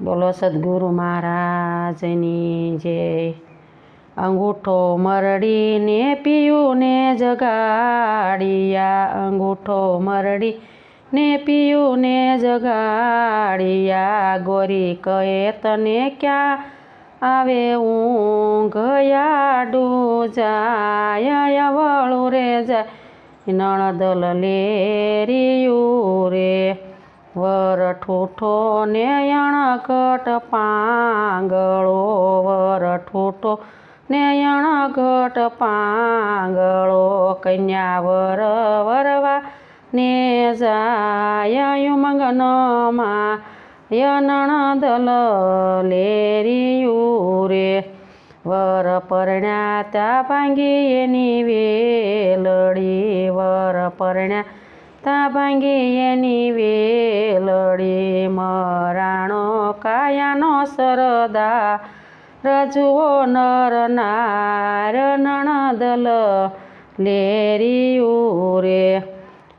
બોલો સદગુરુ મહારાજની જય। અંગૂઠો મરડીને પિયુને જગાડિયા, અંગૂઠો મરડીને પિયુને જગાડિયા। ગોરી કહે તને ક્યાં આવે ઊંઘ, યાડું જાય વળું રે જાય નણદ લેરિયું રે। વર ઠૂઠો ને અણઘટ પાંગળો, વર ઠૂઠો ને અણઘટ પાંગળો। કન્યા વર વરવા ને જાય યુમગનમાં નણદ લેરિયું રે। વર પરણ્યા ત્યાં ભાંગી એની વેલડી, વર પરણ્યા ત્યાં ભાંગી એની વેલડી। મરાણો કાયાનો સરદાર જુઓ નર નાર નણદ લેરિયું રે।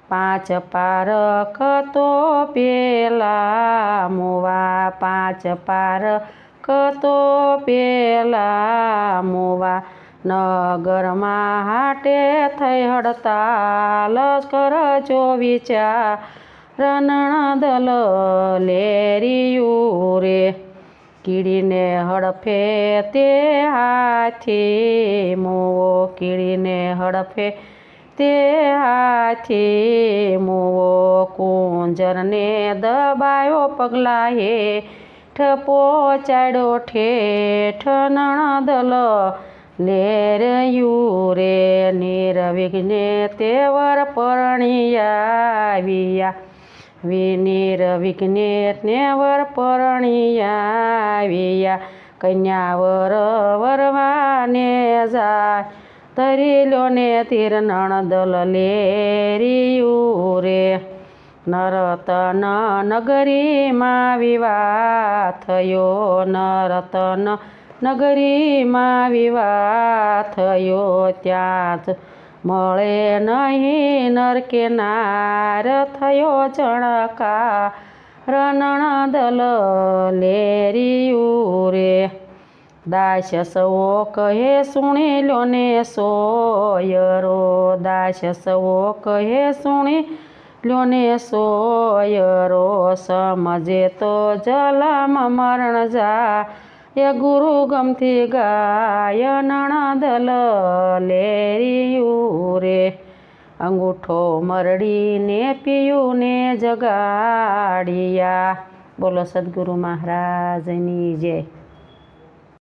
પાંચ પારખ તો પેલા મુવા, પાંચ પારખ તો પેલા મુવા। નગરમાં હાટે થઈ હડતાલ, કરજો વિચાર નણદ લેરિયું રે। કીડીને હડફે તે હાથી મુવો, કીડીને હડફે તે હાથી મુવો। કુંજરને દબાયો પગલા હેઠ, પહોંચાડ્યો ઠેઠ નણદ લેરિયું રે। નિર્વિઘ્ને તે વર પરણી આવ્યા, નિર્વિઘ્ને ને વર પરણી આવ્યા। કન્યા વર વરવાને જાય, તરી લ્યો ને તીર નણદ લેરિયું રે। નરતન નગરીમાં વિવાહ થયો, નરતન નગરીમાં વિવાહ થયો। ત્યાં જ મળે નહીં નર કે નાર, થયો જણકાર નણદ લેરિયું રે। દાસ સવો કહે સુણી લ્યો ને સોયરો, દાસ સવો કહે સુણી લ્યો ને સોયરો। સમજે તો જલમ મરણ જાય, ગુરુ ગમથી ગાય નણદ લેરિયું રે। અંગૂઠો મરડીને પિયુને જગાડિયા। બોલો સદગુરુ મહારાજની જય।